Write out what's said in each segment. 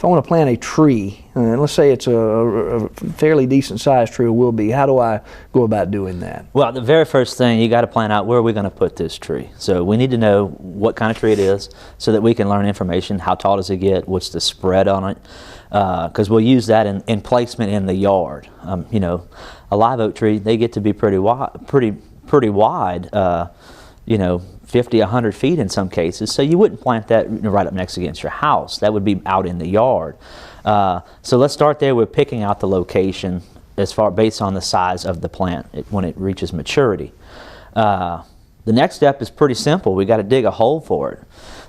if I want to plant a tree, and let's say it's a fairly decent sized tree, or will be, how do I go about doing that? Well, the very first thing, you got to plan out where are we going to put this tree. So we need to know what kind of tree it is so that we can learn information. How tall does it get? What's the spread on it? Because we'll use that in placement in the yard. You know, a live oak tree, they get to be pretty wide, you know, 50, 100 feet in some cases. So you wouldn't plant that right up next against your house. That would be out in the yard. So let's start there with picking out the location based on the size of the plant when it reaches maturity. The next step is pretty simple. We got to dig a hole for it.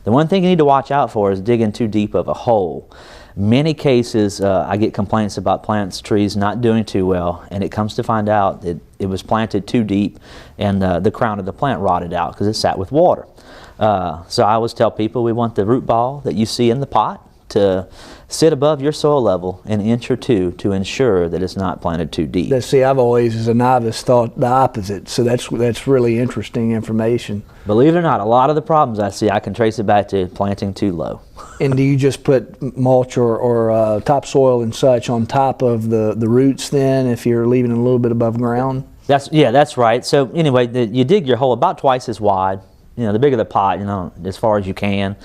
The one thing you need to watch out for is digging too deep of a hole. Many cases I get complaints about trees not doing too well, and it comes to find out that it was planted too deep and the crown of the plant rotted out because it sat with water. So I always tell people we want the root ball that you see in the pot to sit above your soil level an inch or two to ensure that it's not planted too deep. See, I've always, as a novice, thought the opposite, so that's really interesting information. Believe it or not, a lot of the problems I see, I can trace it back to planting too low. And do you just put mulch or topsoil and such on top of the roots then, if you're leaving it a little bit above ground? That's right. So anyway, you dig your hole about twice as wide. You know, the bigger the pot, you know, as far as you can.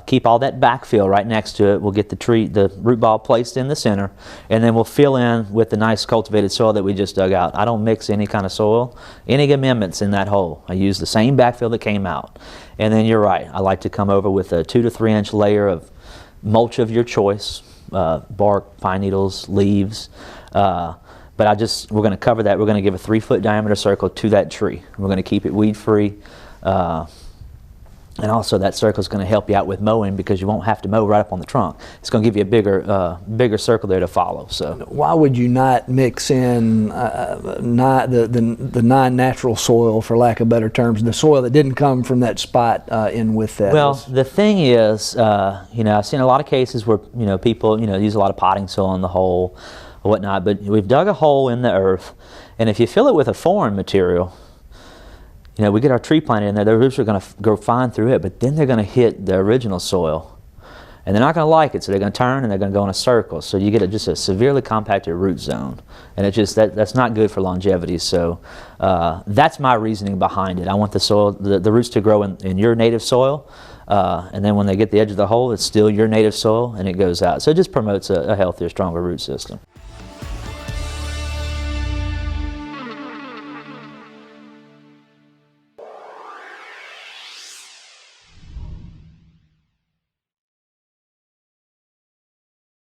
Keep all that backfill right next to it. We'll get the root ball placed in the center, and then we'll fill in with the nice cultivated soil that we just dug out. I don't mix any kind of soil, any amendments in that hole. I use the same backfill that came out. And then you're right, I like to come over with a 2 to 3 inch layer of mulch of your choice, bark, pine needles, leaves. But we're going to cover that. We're going to give a 3-foot diameter circle to that tree. We're going to keep it weed free. And also that circle is going to help you out with mowing because you won't have to mow right up on the trunk. It's going to give you a bigger circle there to follow. So why would you not mix in the non-natural soil, for lack of better terms, the soil that didn't come from that spot in with that? Well, the thing is, you know, I've seen a lot of cases where, you know, people, you know, use a lot of potting soil in the hole or whatnot, but we've dug a hole in the earth, and if you fill it with a foreign material, you know, we get our tree planted in there, the roots are going to go fine through it, but then they're going to hit the original soil. And they're not going to like it, so they're going to turn and they're going to go in a circle. So you get just a severely compacted root zone. And it just, that's not good for longevity. So that's my reasoning behind it. I want the soil, the roots to grow in your native soil. And then when they get the edge of the hole, it's still your native soil and it goes out. So it just promotes a healthier, stronger root system.